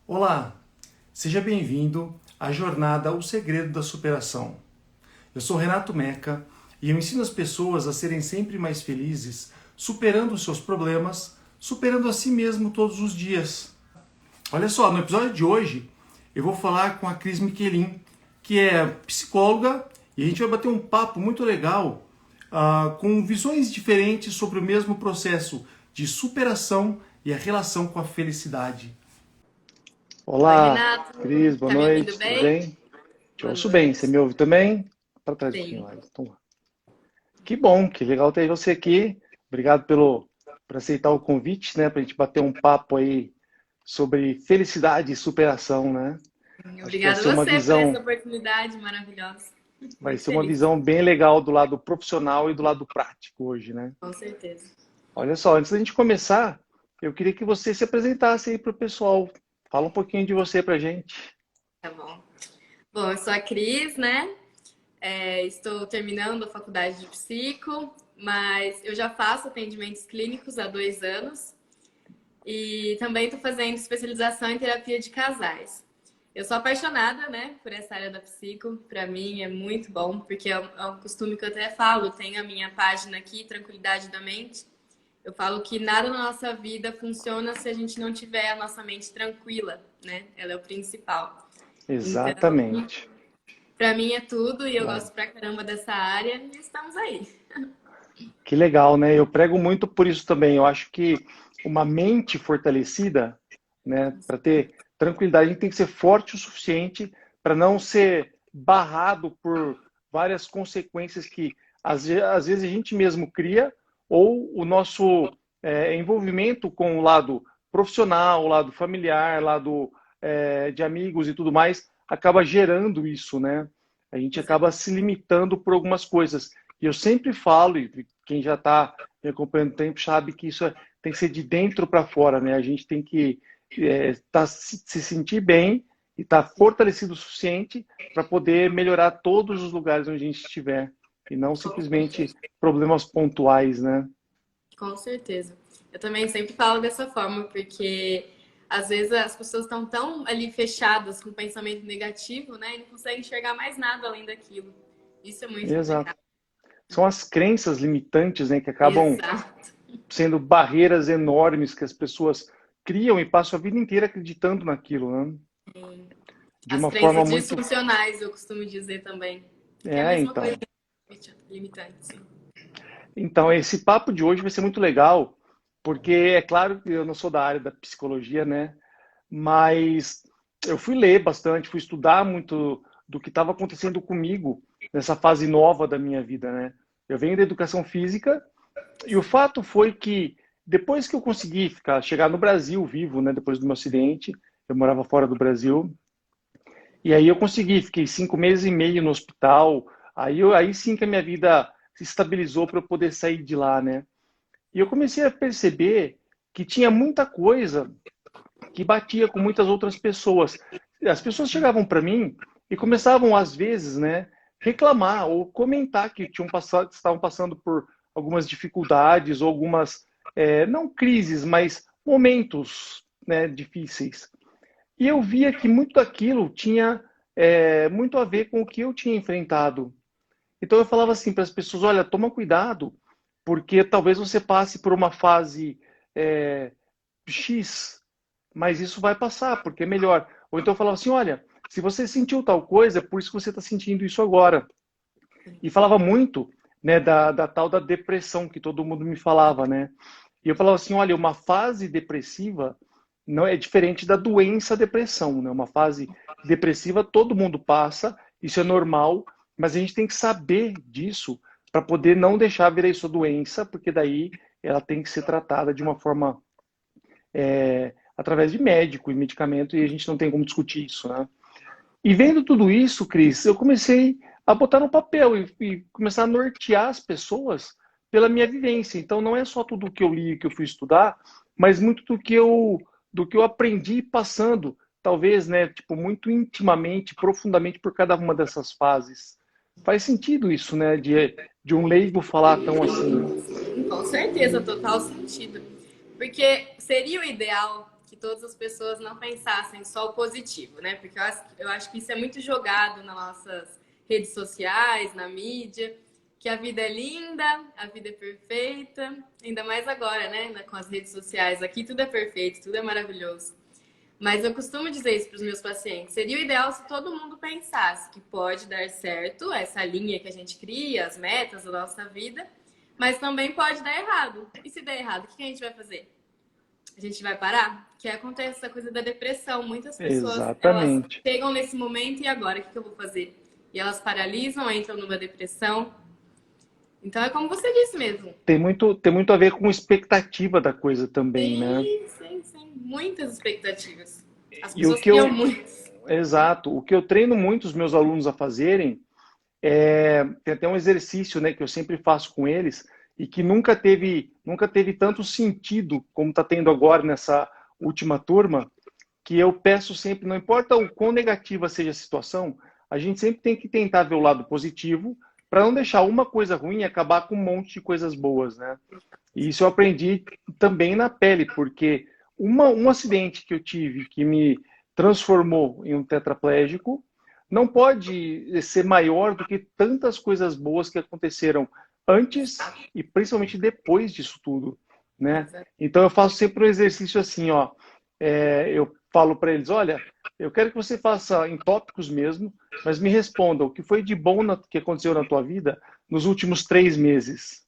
Olá, seja bem-vindo à jornada O Segredo da Superação. Eu sou Renato Meca e eu ensino as pessoas a serem sempre mais felizes, superando os seus problemas, superando a si mesmo todos os dias. Olha só, no episódio de hoje eu vou falar com a Cris Miquelin, que é psicóloga, e a gente vai bater um papo muito legal com visões diferentes sobre o mesmo processo de superação e a relação com a felicidade. Oi, Olá, Renato. Cris, boa Tá me ouvindo noite, tudo bem? bem? Te Boa ouço bem, você noite. me ouve também? Para trás um pouquinho Sim. mais. Então, que bom, que legal ter você aqui. Obrigado por aceitar o convite, né, para a gente bater um papo aí sobre felicidade e superação, né? Acho que Obrigada a você por essa oportunidade maravilhosa. vai Muito ser uma feliz. visão bem legal do lado profissional e do lado prático hoje, né? Com certeza. Olha só, antes da gente começar, eu queria que você se apresentasse aí para o pessoal. Fala um pouquinho de você para a gente. Tá bom. Bom, eu sou a Cris, né? Estou terminando a faculdade de psico, mas eu já faço atendimentos clínicos há 2 anos e também estou fazendo especialização em terapia de casais. Eu sou apaixonada, né, por essa área da psico. Para mim é muito bom, porque é um costume que eu até falo. Tenho a minha página aqui, Tranquilidade da Mente. Eu falo que nada na nossa vida funciona se a gente não tiver a nossa mente tranquila, né? Ela é o principal. Então, Exatamente. para mim é tudo e eu Bom, gosto pra caramba dessa área e estamos aí. que legal, né? Eu prego muito por isso também. Eu acho que uma mente fortalecida, né, para ter tranquilidade, a gente tem que ser forte o suficiente para não ser barrado por várias consequências que às vezes a gente mesmo cria ou o nosso envolvimento com o lado profissional, o lado familiar, o lado de amigos e tudo mais acaba gerando isso, né? A gente acaba Exato. se limitando por algumas coisas. E eu sempre falo, e quem já está me acompanhando tempo sabe que tem que ser de dentro para fora, né? A gente tem que se sentir bem e estar fortalecido o suficiente para poder melhorar todos os lugares onde a gente estiver. E não Com simplesmente certeza. problemas pontuais, né? Com certeza. Eu também sempre falo dessa forma, porque às vezes as pessoas estão tão ali fechadas com pensamento negativo, né? E não conseguem enxergar mais nada além daquilo. Isso é muito Exato. complicado. São as crenças limitantes, né, que acabam Exato. sendo barreiras enormes que as pessoas criam e passam a vida inteira acreditando naquilo, né? De As uma forma crenças muito. disfuncionais, eu costumo dizer também. Que é a mesma coisa, Então. limitante, sim. Então, esse papo de hoje vai ser muito legal, porque é claro que eu não sou da área da psicologia, né? Mas eu fui ler bastante, fui estudar muito do que estava acontecendo comigo nessa fase nova da minha vida, né? Eu venho da educação física e o fato foi que depois que eu consegui chegar no Brasil vivo, né? Depois do meu acidente, eu morava fora do Brasil, e aí eu consegui, fiquei 5 meses e meio no hospital. Aí sim que a minha vida se estabilizou para eu poder sair de lá, né? E eu comecei a perceber que tinha muita coisa que batia com muitas outras pessoas. As pessoas chegavam para mim e começavam, às vezes, né, reclamar ou comentar que estavam passando por algumas dificuldades ou algumas, não crises, mas momentos, né, difíceis. E eu via que muito daquilo tinha muito a ver com o que eu tinha enfrentado. Então eu falava assim para as pessoas: olha, toma cuidado, porque talvez você passe por uma fase é, X, mas isso vai passar, porque é melhor. Ou então eu falava assim: olha, se você sentiu tal coisa, é por isso que você está sentindo isso agora. E falava muito, né, da tal da depressão que todo mundo me falava, né? E eu falava assim: olha, uma fase depressiva não é diferente da doença depressão, né? Uma fase depressiva todo mundo passa, isso é normal, mas a gente tem que saber disso para poder não deixar virar isso doença, porque daí ela tem que ser tratada de uma forma através de médico e medicamento e a gente não tem como discutir isso, né? E vendo tudo isso, Cris, eu comecei a botar no papel e começar a nortear as pessoas pela minha vivência. Então, não é só tudo que eu li, que eu fui estudar, mas muito do que eu aprendi passando, talvez, né, tipo, muito intimamente, profundamente por cada uma dessas fases. Faz sentido isso, né, de um leigo falar tão assim, né? Com certeza, total sentido. Porque seria o ideal que todas as pessoas não pensassem só o positivo, né? Porque eu acho que isso é muito jogado nas nossas redes sociais, na mídia, que a vida é linda, a vida é perfeita, ainda mais agora, né? Com as redes sociais, aqui tudo é perfeito, tudo é maravilhoso. Mas eu costumo dizer isso para os meus pacientes. Seria o ideal se todo mundo pensasse que pode dar certo essa linha que a gente cria, as metas da nossa vida, mas também pode dar errado. E se der errado, o que a gente vai fazer? A gente vai parar? Que acontece essa coisa da depressão. Muitas pessoas, elas Exatamente. chegam nesse momento e agora, o que eu vou fazer? E elas paralisam, entram numa depressão. Então é como você disse mesmo. Tem muito a ver com expectativa da coisa também, né? Sim, sim, sim. Muitas expectativas. As E o pessoas que criam eu, muito. exato, o que eu treino muito os meus alunos a fazerem tem até um exercício, né, que eu sempre faço com eles e que nunca teve tanto sentido como está tendo agora nessa última turma, que eu peço sempre, não importa o quão negativa seja a situação, a gente sempre tem que tentar ver o lado positivo para não deixar uma coisa ruim e acabar com um monte de coisas boas, né? E isso eu aprendi também na pele, porque um acidente que eu tive que me transformou em um tetraplégico não pode ser maior do que tantas coisas boas que aconteceram antes e principalmente depois disso tudo, né? Então eu faço sempre um exercício assim, ó. Eu falo para eles, olha, eu quero que você faça em tópicos mesmo, mas me responda o que foi de bom que aconteceu na tua vida nos últimos 3 meses.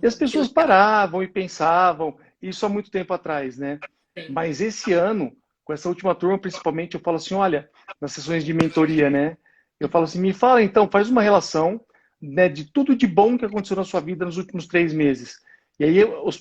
E as Que pessoas legal. paravam e pensavam, isso há muito tempo atrás, né? Sim. Mas esse ano, com essa última turma, principalmente, eu falo assim, olha, nas sessões de mentoria, né? Eu falo assim, me fala então, faz uma relação, né, de tudo de bom que aconteceu na sua vida nos últimos 3 meses. E aí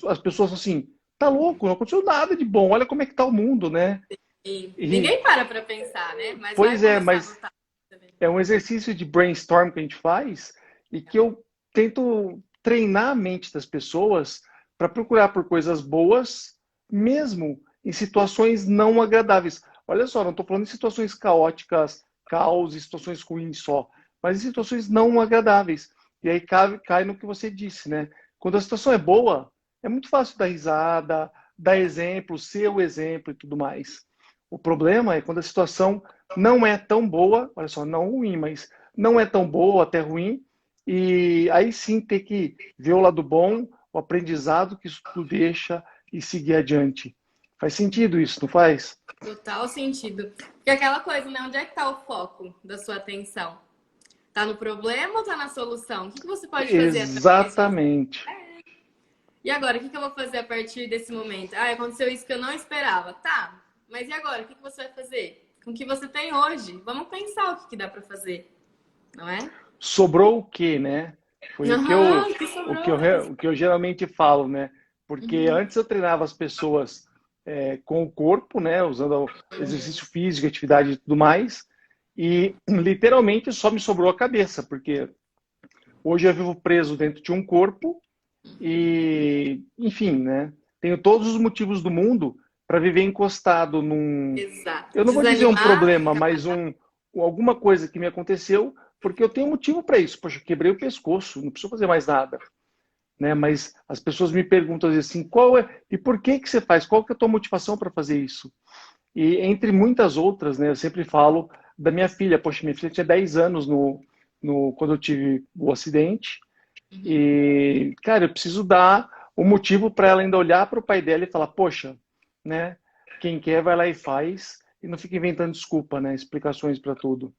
as pessoas falam assim, tá louco, não aconteceu nada de bom, olha como é que tá o mundo, né? E E, ninguém para pensar, né? Mas vai pois é, começar a mas notar também. é um exercício de brainstorm que a gente faz e que eu tento treinar a mente das pessoas para procurar por coisas boas, mesmo em situações não agradáveis. Olha só, não estou falando de situações caóticas, caos, situações ruins só, mas em situações não agradáveis. E aí cai no que você disse, né? Quando a situação é boa, é muito fácil dar risada, dar exemplo, ser o exemplo e tudo mais. O problema é quando a situação não é tão boa, olha só, não ruim, mas não é tão boa, até ruim, e aí sim ter que ver o lado bom, o aprendizado que isso tudo deixa e seguir adiante. Faz sentido isso, não faz? Total sentido. Porque aquela coisa, né? Onde é que tá o foco da sua atenção? Tá no problema ou tá na solução? O que você pode fazer através disso? Exatamente. E agora, o que eu vou fazer a partir desse momento? Ah, aconteceu isso que eu não esperava. Tá, mas e agora? O que você vai fazer? Com o que você tem hoje? Vamos pensar o que dá para fazer, não é? Sobrou o quê, né? Foi Aham, o que sobrou? o que eu geralmente falo, né? Porque Uhum. antes eu treinava as pessoas com o corpo, né? Usando exercício físico, atividade e tudo mais. E literalmente só me sobrou a cabeça, porque hoje eu vivo preso dentro de um corpo e, enfim, né? Tenho todos os motivos do mundo para viver encostado num, Exato. eu não vou dizer um Desanimar, problema, ficar mas parado. alguma coisa que me aconteceu, porque eu tenho motivo para isso. Poxa, eu quebrei o pescoço, não preciso fazer mais nada, né? Mas as pessoas me perguntam assim, qual é e por que que você faz? Qual que é a tua motivação para fazer isso? E entre muitas outras, né? Eu sempre falo da minha filha. Poxa, minha filha tinha 10 anos quando eu tive o acidente. Uhum. E, cara, eu preciso dar o motivo para ela ainda olhar para o pai dela e falar, poxa, né? Quem quer vai lá e faz e não fica inventando desculpa, né? Explicações para tudo.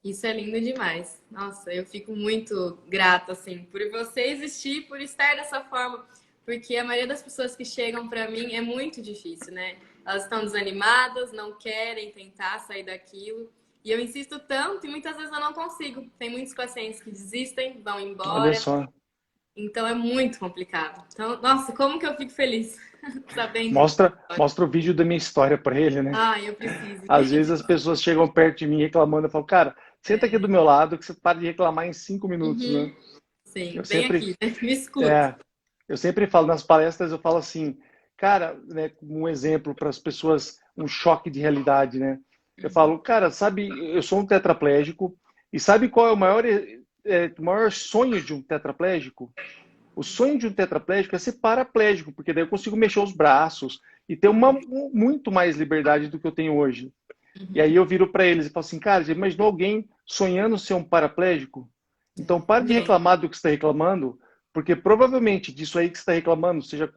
Isso é lindo demais. Nossa, eu fico muito grata, assim, por você existir, por estar dessa forma. Porque a maioria das pessoas que chegam para mim é muito difícil, né? Elas estão desanimadas, não querem tentar sair daquilo. E eu insisto tanto e muitas vezes eu não consigo. Tem muitos pacientes que desistem, vão Olha embora. só. Então é muito complicado. Então, nossa, como que eu fico feliz sabendo disso. Mostra o vídeo da minha história para ele, né? Ah, eu preciso, Às vezes gente. as pessoas chegam perto de mim reclamando, eu falo, cara, senta aqui do meu lado que você para de reclamar em 5 minutos, né? Uhum. Sim, Eu vem sempre, aqui, né? Me escuta. é, eu sempre falo nas palestras, eu falo assim, cara, né, um exemplo para as pessoas, um choque de realidade, né? Eu falo, cara, sabe, eu sou um tetraplégico e sabe qual é o maior sonho de um tetraplégico? O sonho de um tetraplégico é ser paraplégico, porque daí eu consigo mexer os braços, e ter muito mais liberdade do que eu tenho hoje. E aí eu viro para eles e falo assim, cara, já imaginou alguém sonhando ser um paraplégico? Então pare de reclamar do que você está reclamando, porque provavelmente disso aí que você está reclamando, seja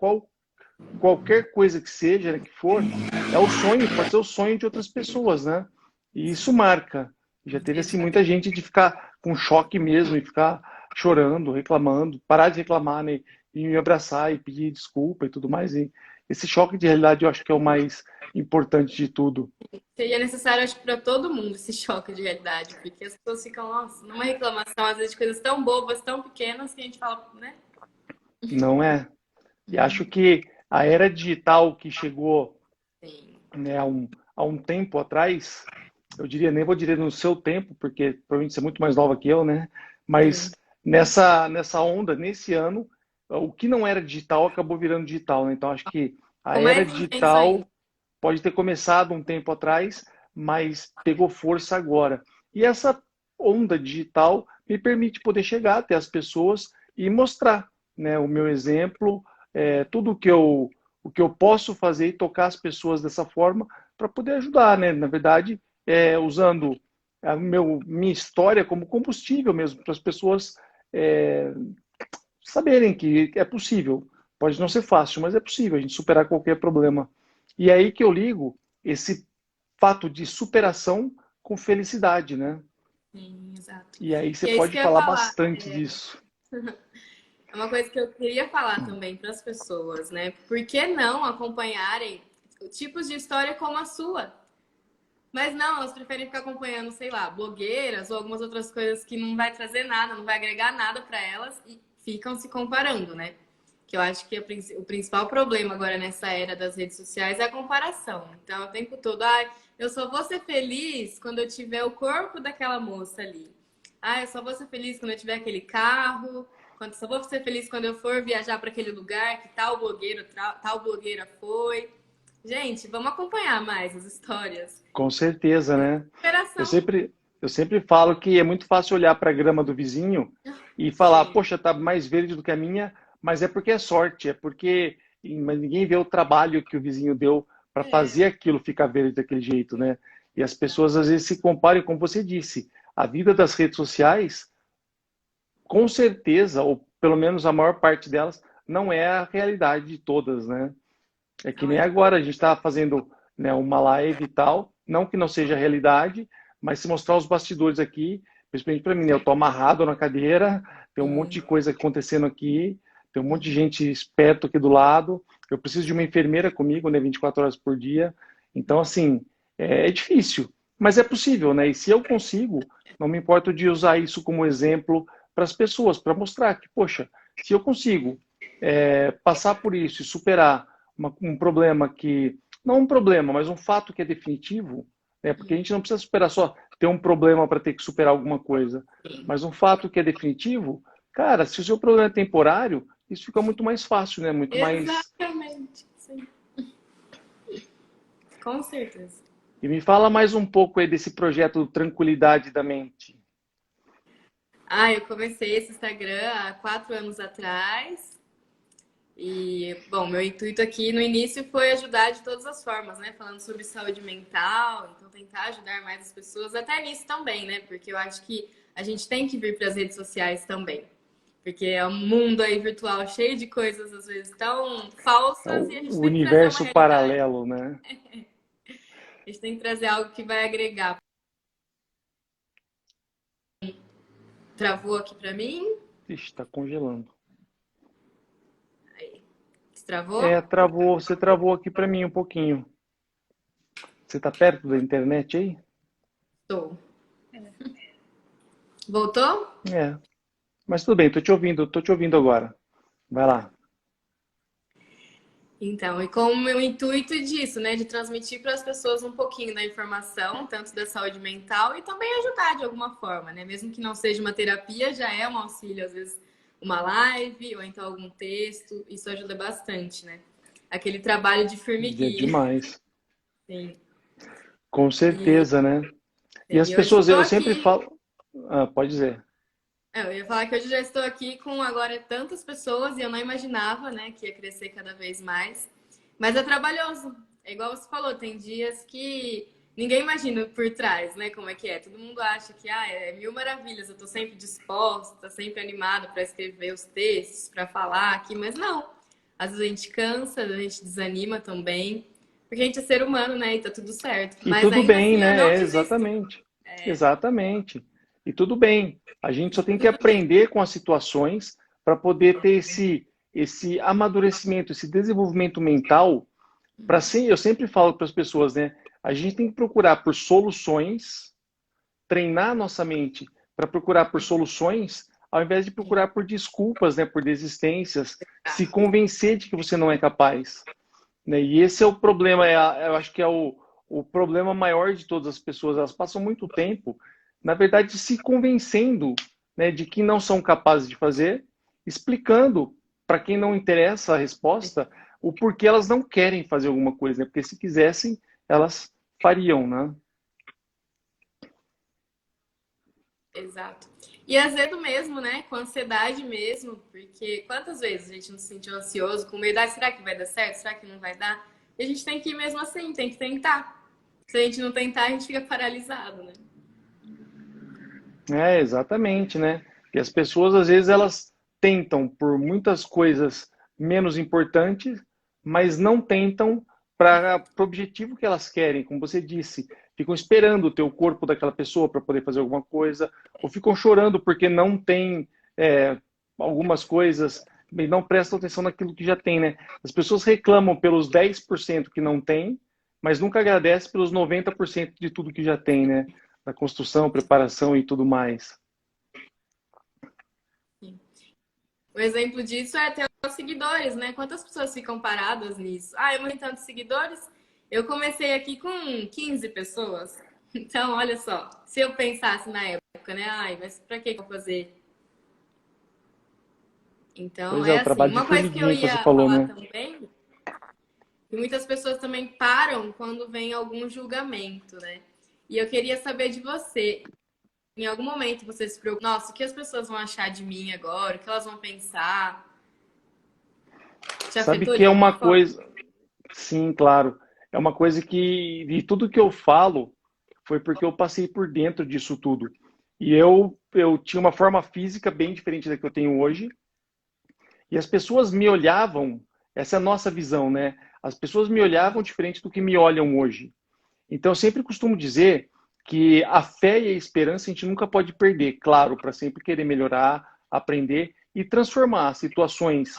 qualquer coisa que seja, né, que for, é o sonho, pode ser o sonho de outras pessoas, né? E isso marca. Já teve assim muita gente de ficar com choque mesmo e ficar chorando, reclamando, parar de reclamar, né? E me abraçar e pedir desculpa e tudo mais. E esse choque de realidade eu acho que é o mais importante de tudo. Seria necessário, acho que para todo mundo, esse choque de realidade, porque as pessoas ficam, nossa, numa reclamação, às vezes, de coisas tão bobas, tão pequenas, que a gente fala, né? Não é? E acho que a era digital que chegou, Sim. né, há um tempo atrás, eu diria, nem vou dizer no seu tempo, porque provavelmente você é muito mais nova que eu, né? Mas Sim. nessa onda, nesse ano, o que não era digital acabou virando digital, né? Então acho que a Com era mais intenso ainda. digital pode ter começado um tempo atrás, mas pegou força agora. E essa onda digital me permite poder chegar até as pessoas e mostrar, né, o meu exemplo, tudo o que eu posso fazer e tocar as pessoas dessa forma para poder ajudar, né? Na verdade, usando minha história como combustível mesmo, para as pessoas é, saberem que é possível. Pode não ser fácil, mas é possível a gente superar qualquer problema. E é aí que eu ligo esse fato de superação com felicidade, né? Sim, exato. E aí você E é isso pode que eu ia falar falar. bastante disso. É uma coisa que eu queria falar também para as pessoas, né? Por que não acompanharem tipos de história como a sua? Mas não, elas preferem ficar acompanhando, sei lá, blogueiras ou algumas outras coisas que não vai trazer nada, não vai agregar nada para elas e ficam se comparando, né? Que eu acho que o principal problema agora nessa era das redes sociais é a comparação. Então, o tempo todo, eu só vou ser feliz quando eu tiver o corpo daquela moça ali. Eu só vou ser feliz quando eu tiver aquele carro. Só vou ser feliz quando eu for viajar para aquele lugar que tal blogueiro, tal blogueira foi. Gente, vamos acompanhar mais as histórias. Com certeza, né? Eu Superação. sempre, eu sempre falo que é muito fácil olhar para a grama do vizinho e falar, Sim. poxa, tá mais verde do que a minha, mas é porque é sorte, é porque mas ninguém vê o trabalho que o vizinho deu para É, fazer aquilo ficar verde daquele jeito, né? E as tá. pessoas às vezes se comparam, como você disse, a vida das redes sociais, com certeza, ou pelo menos a maior parte delas, não é a realidade de todas, né? É que Não nem é. agora, a gente está fazendo, né, uma live e tal, não que não seja realidade, mas se mostrar os bastidores aqui, principalmente para mim, né, eu estou amarrado na cadeira, tem um monte Sim. de coisa acontecendo aqui, tem um monte de Uhum. gente esperto aqui do lado, eu preciso de uma enfermeira comigo, né, 24 horas por dia, então, assim, é difícil, mas é possível, né, e se eu consigo, não me importo de usar isso como exemplo para as pessoas, para mostrar que, poxa, se eu consigo passar por isso e superar um problema que, não um problema, mas um fato que é definitivo, né? Porque a gente não precisa superar só ter um problema para ter que superar alguma coisa, Sim. mas um fato que é definitivo, cara, se o seu problema é temporário, isso fica muito mais fácil, né? Muito mais. Exatamente. Sim. Com certeza. E me fala mais um pouco aí desse projeto Tranquilidade da Mente. Eu comecei esse Instagram há 4 anos atrás. E, bom, meu intuito aqui no início foi ajudar de todas as formas, né? Falando sobre saúde mental, então tentar ajudar mais as pessoas, até nisso também, né? Porque eu acho que a gente tem que vir para as redes sociais também. Porque é um mundo aí virtual cheio de coisas, às vezes, tão É falsas, e a gente o tem que trazer uma universo realidade. paralelo, né? A gente tem que trazer algo que vai agregar. Travou aqui para mim? Ixi, está congelando. Aí. Destravou? Travou, você travou aqui para mim um pouquinho. Você está perto da internet aí? Estou. Voltou? É. Mas tudo bem, tô te ouvindo agora. Vai lá. Então, e com o meu intuito disso, né, de transmitir para as pessoas um pouquinho da informação, tanto da saúde mental e também ajudar de alguma forma, né? Mesmo que não seja uma terapia, já é um auxílio, às vezes uma live ou então algum texto, isso ajuda bastante, né? Aquele trabalho de É formiguinha. demais. Sim. Com E, certeza, né? E as e hoje pessoas, estou eu sempre aqui. falo. Ah, pode dizer. Eu ia falar que hoje já estou aqui com agora tantas pessoas e eu não imaginava, né, que ia crescer cada vez mais. Mas é trabalhoso. É igual você falou, tem dias que ninguém imagina por trás, né? Como é que é. Todo mundo acha que é mil maravilhas, eu tô sempre disposta, sempre animada para escrever os textos, para falar aqui, mas não. Às vezes a gente cansa, a gente desanima também, porque a gente é ser humano, né? E tá tudo certo. E Mas tudo ainda bem, assim eu não né? É, desisto. exatamente. Exatamente. E tudo bem. A gente só tem que aprender com as situações para poder ter esse amadurecimento, esse desenvolvimento mental. Eu sempre falo para as pessoas, né? A gente tem que procurar por soluções, treinar nossa mente para procurar por soluções, ao invés de procurar por desculpas, né? Por desistências, se convencer de que você não é capaz. Né? E esse é o problema, eu acho que é o problema maior de todas as pessoas. Elas passam muito tempo, na verdade, se convencendo, né, de que não são capazes de fazer, explicando para quem não interessa a resposta o porquê elas não querem fazer alguma coisa, né? Porque se quisessem, elas fariam, né? Exato. E azedo mesmo, né? Com ansiedade mesmo, porque quantas vezes a gente não se sentiu ansioso, com medo, será que vai dar certo? Será que não vai dar? E a gente tem que ir mesmo assim, tem que tentar. Se a gente não tentar, a gente fica paralisado, né? É, exatamente, né? E as pessoas, às vezes, elas tentam por muitas coisas menos importantes, mas não tentam para o objetivo que elas querem, como você disse. Ficam esperando o teu corpo daquela pessoa para poder fazer alguma coisa, ou ficam chorando porque não tem algumas coisas e não prestam atenção naquilo que já tem, né? As pessoas reclamam pelos 10% que não tem, mas nunca agradecem pelos 90% de tudo que já tem, né? Da construção, preparação e tudo mais. Um exemplo disso é ter os seguidores, né? Quantas pessoas ficam paradas nisso? Eu não tenho tantos seguidores. Eu comecei aqui com 15 pessoas. Então, olha só, se eu pensasse na época, né? Mas pra que eu vou fazer? Então, Pois é, é o assim. trabalho de Uma coisa que eu formiguinha que você ia falou, falar né? também, que muitas pessoas também param quando vem algum julgamento, né? E eu queria saber de você. Em algum momento você se preocupa, nossa, o que as pessoas vão achar de mim agora? O que elas vão pensar? Te Sabe afetou que de é uma alguma forma? coisa, sim, claro, é uma coisa que, de tudo que eu falo, foi porque eu passei por dentro disso tudo. E eu tinha uma forma física bem diferente da que eu tenho hoje, e as pessoas me olhavam, essa é a nossa visão, né? As pessoas me olhavam diferente do que me olham hoje. Então, eu sempre costumo dizer que a fé e a esperança a gente nunca pode perder, claro, para sempre querer melhorar, aprender e transformar situações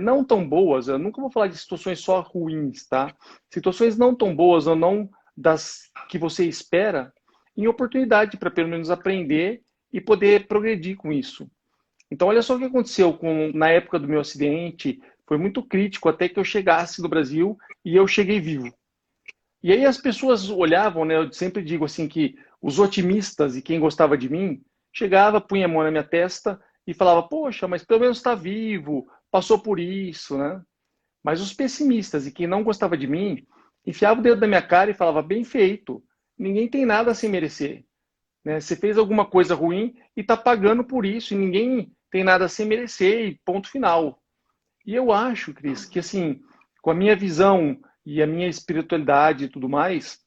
não tão boas. Eu nunca vou falar de situações só ruins, tá? Situações não tão boas ou não das que você espera, em oportunidade para pelo menos aprender e poder progredir com isso. Então, olha só o que aconteceu na época do meu acidente. Foi muito crítico até que eu chegasse no Brasil e eu cheguei vivo. E aí as pessoas olhavam, né? Eu sempre digo assim que os otimistas e quem gostava de mim chegava, punha a mão na minha testa e falava: "Poxa, mas pelo menos está vivo, passou por isso, né?" Mas os pessimistas e quem não gostava de mim enfiava o dedo na minha cara e falava: "Bem feito, ninguém tem nada a se merecer, né? Você fez alguma coisa ruim e está pagando por isso e ninguém tem nada a se merecer e ponto final." E eu acho, Cris, que assim, com a minha visão e a minha espiritualidade e tudo mais,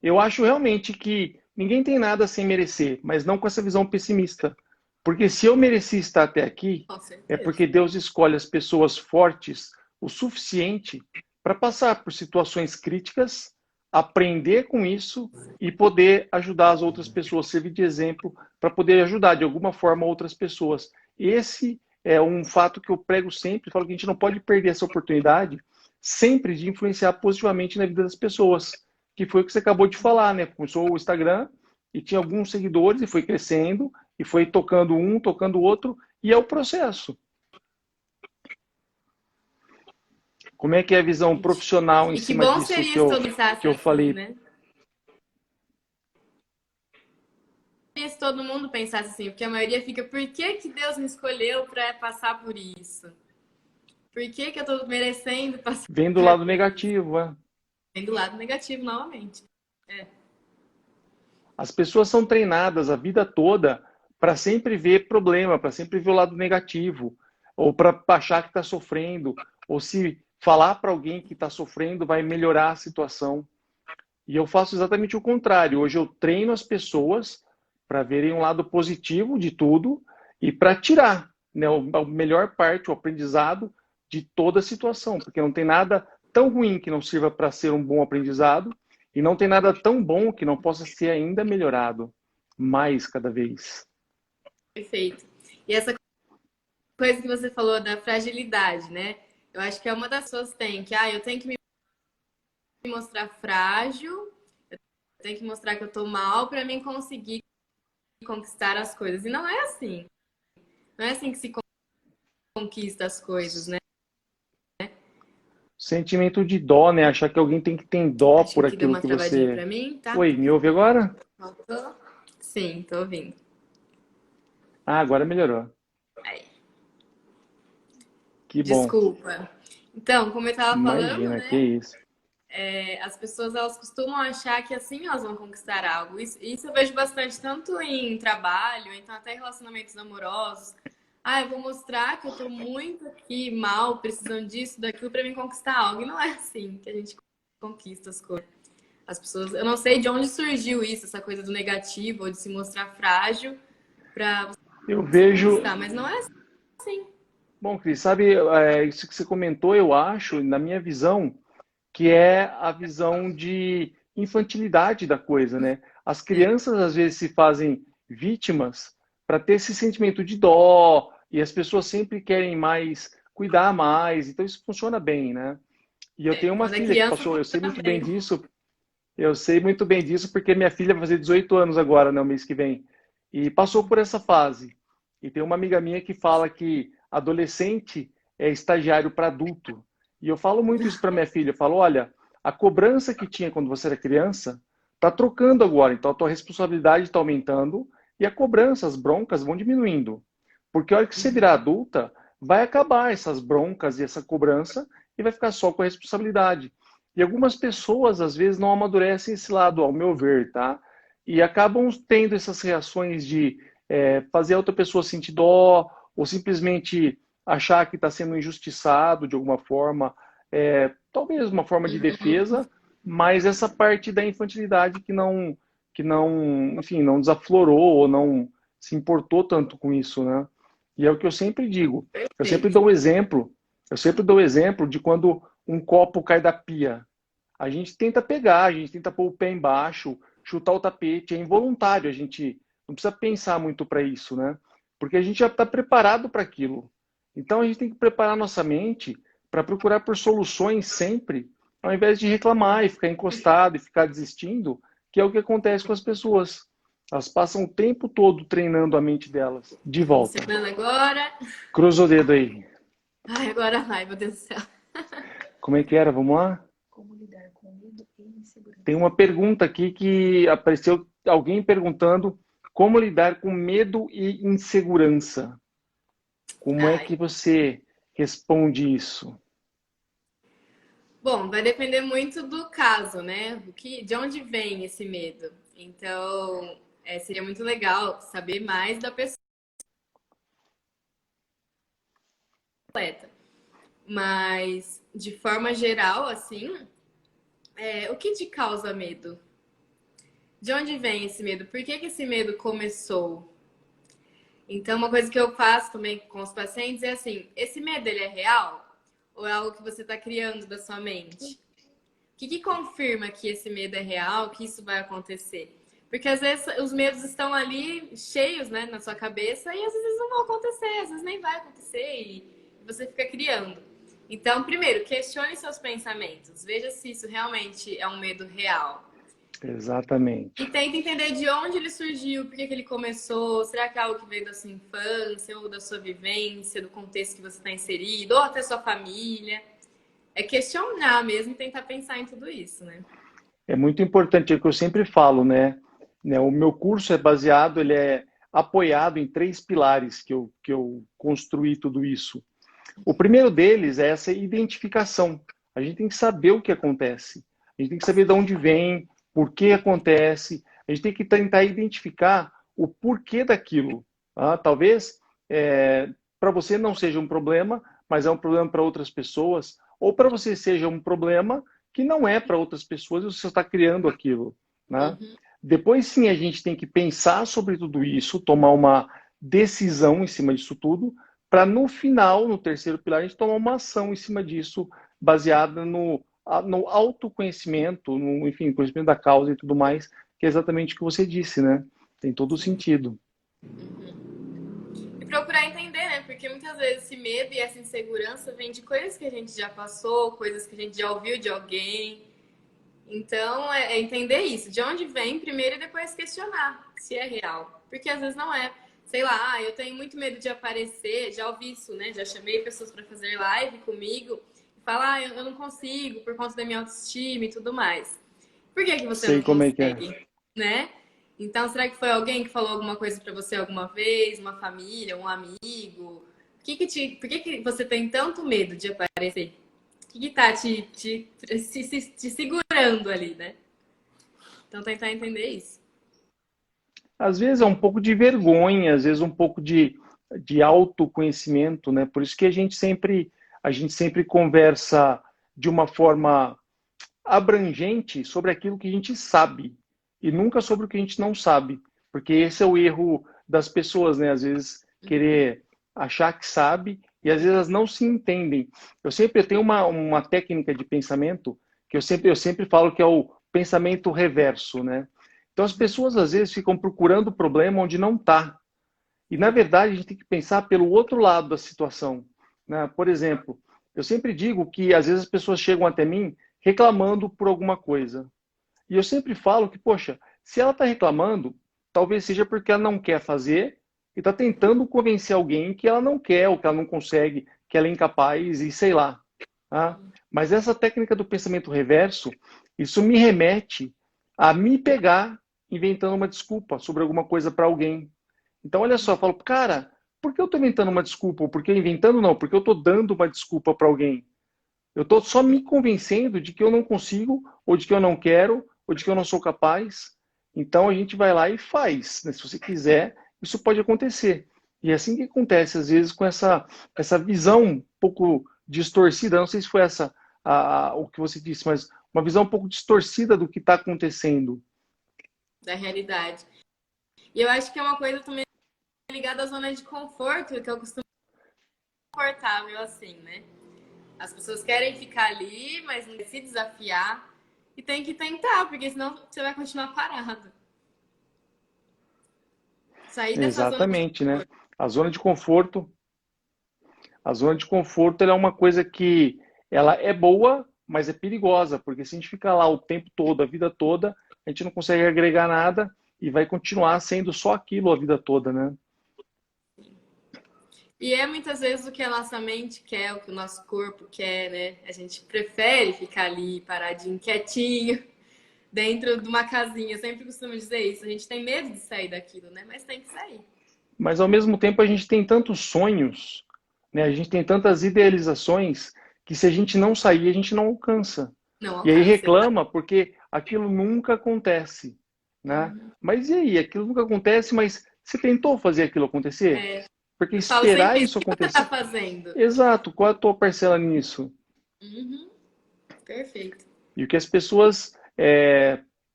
eu acho realmente que ninguém tem nada sem merecer, mas não com essa visão pessimista. Porque se eu mereci estar até aqui, Com é certeza. porque Deus escolhe as pessoas fortes o suficiente para passar por situações críticas, aprender com isso e poder ajudar as outras pessoas, servir de exemplo para poder ajudar de alguma forma outras pessoas. Esse é um fato que eu prego sempre, falo que a gente não pode perder essa oportunidade sempre de influenciar positivamente na vida das pessoas, que foi o que você acabou de falar, né? Começou o Instagram e tinha alguns seguidores e foi crescendo e foi tocando um, tocando o outro e é o processo. Como é que é a visão profissional em E que cima bom disso seria se todos que pensassem eu assim, falei? né? E se todo mundo pensasse assim, porque a maioria fica, por que que Deus me escolheu para passar por isso? Por que que eu tô merecendo passar Vem do lado por isso? negativo, é. Vem do lado negativo novamente. É. As pessoas são treinadas a vida toda para sempre ver problema, para sempre ver o lado negativo, ou para achar que está sofrendo, ou se falar para alguém que está sofrendo vai melhorar a situação. E eu faço exatamente o contrário. Hoje eu treino as pessoas para verem um lado positivo de tudo e para tirar, né, a melhor parte, o aprendizado de toda a situação, porque não tem nada tão ruim que não sirva para ser um bom aprendizado e não tem nada tão bom que não possa ser ainda melhorado mais cada vez. Perfeito. E essa coisa que você falou da fragilidade, né? Eu acho que é uma das pessoas que tem que, eu tenho que me mostrar frágil, eu tenho que mostrar que eu tô mal para mim conseguir conquistar as coisas. E não é assim. Não é assim que se conquista as coisas, né? Sentimento de dó, né? Achar que alguém tem que ter dó Acho que por aqui deu aquilo uma que travadinha você... para mim, tá? Oi, me ouve agora? Faltou? Sim, tô ouvindo. Ah, agora melhorou. Aí. Que bom. Desculpa. Então, como eu estava falando, Imagina, que né? isso. As pessoas elas costumam achar que assim elas vão conquistar algo. Isso eu vejo bastante tanto em trabalho, então até relacionamentos amorosos. Eu vou mostrar que eu tô muito aqui mal, precisando disso, daquilo para me conquistar algo. E não é assim que a gente conquista as coisas. As pessoas, eu não sei de onde surgiu isso, essa coisa do negativo ou de se mostrar frágil para Eu você vejo... conquistar, mas não é assim. Bom, Cris, sabe, isso que você comentou, eu acho, na minha visão, que é a visão de infantilidade da coisa, né? As É, crianças às vezes se fazem vítimas para ter esse sentimento de dó e as pessoas sempre querem mais, cuidar mais, então isso funciona bem, né? E eu tenho uma quando é filha que criança, passou, eu sei muito bem bem. disso, eu sei muito bem disso porque minha filha vai fazer 18 anos agora, no mês que vem, e passou por essa fase. E tem uma amiga minha que fala que adolescente é estagiário para adulto. E eu falo muito isso para minha filha. Eu falo, olha, a cobrança que tinha quando você era criança está trocando agora. Então a tua responsabilidade está aumentando e a cobrança, as broncas vão diminuindo. Porque a hora que você virar adulta, vai acabar essas broncas e essa cobrança e vai ficar só com a responsabilidade. E algumas pessoas, às vezes, não amadurecem esse lado, ao meu ver, tá? E acabam tendo essas reações de fazer a outra pessoa sentir dó, ou simplesmente achar que está sendo injustiçado de alguma forma, talvez uma forma de defesa, mas essa parte da infantilidade enfim, não desaflorou ou não se importou tanto com isso, né? E é o que eu sempre digo. Eu sempre Perfeito. dou um exemplo. Eu sempre dou o exemplo de quando um copo cai da pia. A gente tenta pegar, a gente tenta pôr o pé embaixo, chutar o tapete, é involuntário, a gente não precisa pensar muito para isso, né? Porque a gente já está preparado para aquilo. Então a gente tem que preparar nossa mente para procurar por soluções sempre, ao invés de reclamar e ficar encostado e ficar desistindo, que é o que acontece com as pessoas. Elas passam o tempo todo treinando a mente delas. De volta. Funcionando agora. Cruza o dedo aí. Ai, agora vai, meu Deus do céu. Como é que era? Vamos lá? Tem uma pergunta aqui que apareceu alguém perguntando como lidar com medo e insegurança. Como é Ai. que você responde isso? Bom, vai depender muito do caso, né? De onde vem esse medo. Então, seria muito legal saber mais da pessoa atleta. Mas, de forma geral, assim, o que te causa medo? De onde vem esse medo? Por que esse medo começou? Então, uma coisa que eu faço também com os pacientes é assim: esse medo ele é real? Ou é algo que você está criando da sua mente? O que confirma que esse medo é real, que isso vai acontecer? Porque às vezes os medos estão ali cheios, né, na sua cabeça e às vezes não vão acontecer, às vezes nem vai acontecer e você fica criando. Então, primeiro, questione seus pensamentos. Veja se isso realmente é um medo real. E Exatamente. tenta entender de onde ele surgiu, por que ele começou. Será que é algo que veio da sua infância ou da sua vivência, do contexto que você está inserido, ou até sua família? É questionar mesmo e tentar pensar em tudo isso, né? É muito importante, é o que eu sempre falo, né? O meu curso é baseado, ele é apoiado em três pilares que eu construí tudo isso. O primeiro deles é essa identificação. A gente tem que saber o que acontece. A gente tem que saber de onde vem, por que acontece. A gente tem que tentar identificar o porquê daquilo. Talvez para você não seja um problema, mas é um problema para outras pessoas. ou para você seja um problema que não é para outras pessoas e você está criando aquilo, né? Uhum. Depois sim a gente tem que pensar sobre tudo isso, tomar uma decisão em cima disso tudo, para no final, no terceiro pilar, a gente tomar uma ação em cima disso, baseada no autoconhecimento, no, enfim, conhecimento da causa e tudo mais, que é exatamente o que você disse, né? Tem todo o Sim. sentido. E procurar entender, né? Porque muitas vezes esse medo e essa insegurança vem de coisas que a gente já passou, coisas que a gente já ouviu de alguém. Então, é entender isso. De onde vem primeiro e depois questionar se é real. Porque às vezes não é. Sei lá, eu tenho muito medo de aparecer. Já ouvi isso, né? Já chamei pessoas para fazer live comigo e falar, eu não consigo por conta da minha autoestima e tudo mais. Por que que você Sei não como é que é. consegue, né? Então, será que foi alguém que falou alguma coisa pra você alguma vez? Uma família, um amigo? Por que que você tem tanto medo de aparecer? O que que tá te segurando ali, né? Então, tentar entender isso. Às vezes é um pouco de vergonha, às vezes um pouco de autoconhecimento, né? Por isso que a gente sempre conversa de uma forma abrangente sobre aquilo que a gente sabe e nunca sobre o que a gente não sabe, porque esse é o erro das pessoas, né? Às vezes querer achar que sabe e às vezes elas não se entendem. Eu sempre tenho uma técnica de pensamento que eu sempre falo que é o pensamento reverso, né? Então as pessoas às vezes ficam procurando o problema onde não está. E na verdade a gente tem que pensar pelo outro lado da situação, né? Por exemplo, eu sempre digo que às vezes as pessoas chegam até mim reclamando por alguma coisa. E eu sempre falo que, poxa, se ela está reclamando, talvez seja porque ela não quer fazer e está tentando convencer alguém que ela não quer, ou que ela não consegue, que ela é incapaz e sei lá. Tá? Mas essa técnica do pensamento reverso, isso me remete a me pegar inventando uma desculpa sobre alguma coisa para alguém. Então, olha só, eu falo, cara, por que eu estou inventando uma desculpa? Ou por que inventando não? Porque eu estou dando uma desculpa para alguém. Eu estou só me convencendo de que eu não consigo, ou de que eu não quero, ou de que eu não sou capaz. Então a gente vai lá e faz, né? Se você quiser, isso pode acontecer. E é assim que acontece, às vezes, com essa visão um pouco distorcida. Não sei se foi o que você disse, mas uma visão um pouco distorcida do que está acontecendo. Da realidade. E eu acho que é uma coisa também ligada à zona de conforto, que eu costumo ser confortável assim, né? As pessoas querem ficar ali, mas não se desafiar. E tem que tentar, porque senão você vai continuar parado. Sair dessa zona de Exatamente, né? conforto. A zona de conforto A zona de conforto ela é uma coisa que ela é boa, mas é perigosa, porque se a gente ficar lá o tempo todo, a vida toda, a gente não consegue agregar nada e vai continuar sendo só aquilo a vida toda, né? E é muitas vezes o que a nossa mente quer, o que o nosso corpo quer, né? A gente prefere ficar ali paradinho, quietinho, dentro de uma casinha. Eu sempre costumo dizer isso. A gente tem medo de sair daquilo, né? Mas tem que sair. Mas ao mesmo tempo a gente tem tantos sonhos, né? A gente tem tantas idealizações que se a gente não sair, a gente não alcança. Não E aí alcança. reclama porque aquilo nunca acontece, né? Uhum. Mas e aí? Aquilo nunca acontece, mas você tentou fazer aquilo acontecer? É, Porque eu falo esperar sempre isso. isso O que você está acontecer. fazendo? Exato, qual é a tua parcela nisso? Uhum. Perfeito. E o que as pessoas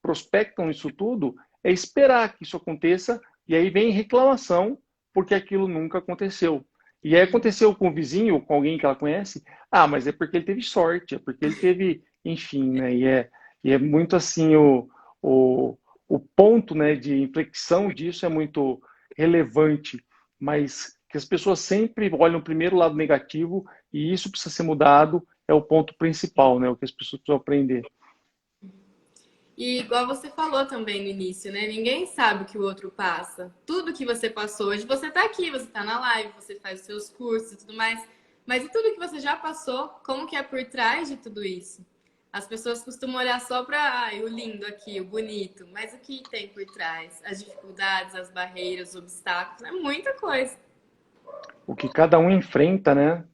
prospectam nisso tudo é esperar que isso aconteça e aí vem reclamação porque aquilo nunca aconteceu. E aí Uhum. aconteceu com o vizinho ou com alguém que ela conhece, ah, mas é porque ele teve sorte, é porque ele teve, enfim, né? E é muito assim o, o ponto, né, de inflexão disso é muito relevante, mas que as pessoas sempre olham primeiro o lado negativo e isso precisa ser mudado é o ponto principal, né? O que as pessoas precisam aprender. E igual você falou também no início, né? Ninguém sabe o que o outro passa. Tudo que você passou hoje, você tá aqui, você tá na live, você faz os seus cursos e tudo mais. Mas e tudo que você já passou? Como que é por trás de tudo isso? As pessoas costumam olhar só para o lindo aqui, o bonito, mas o que tem por trás? As dificuldades, as barreiras, os obstáculos, é muita coisa. O que cada um enfrenta, né?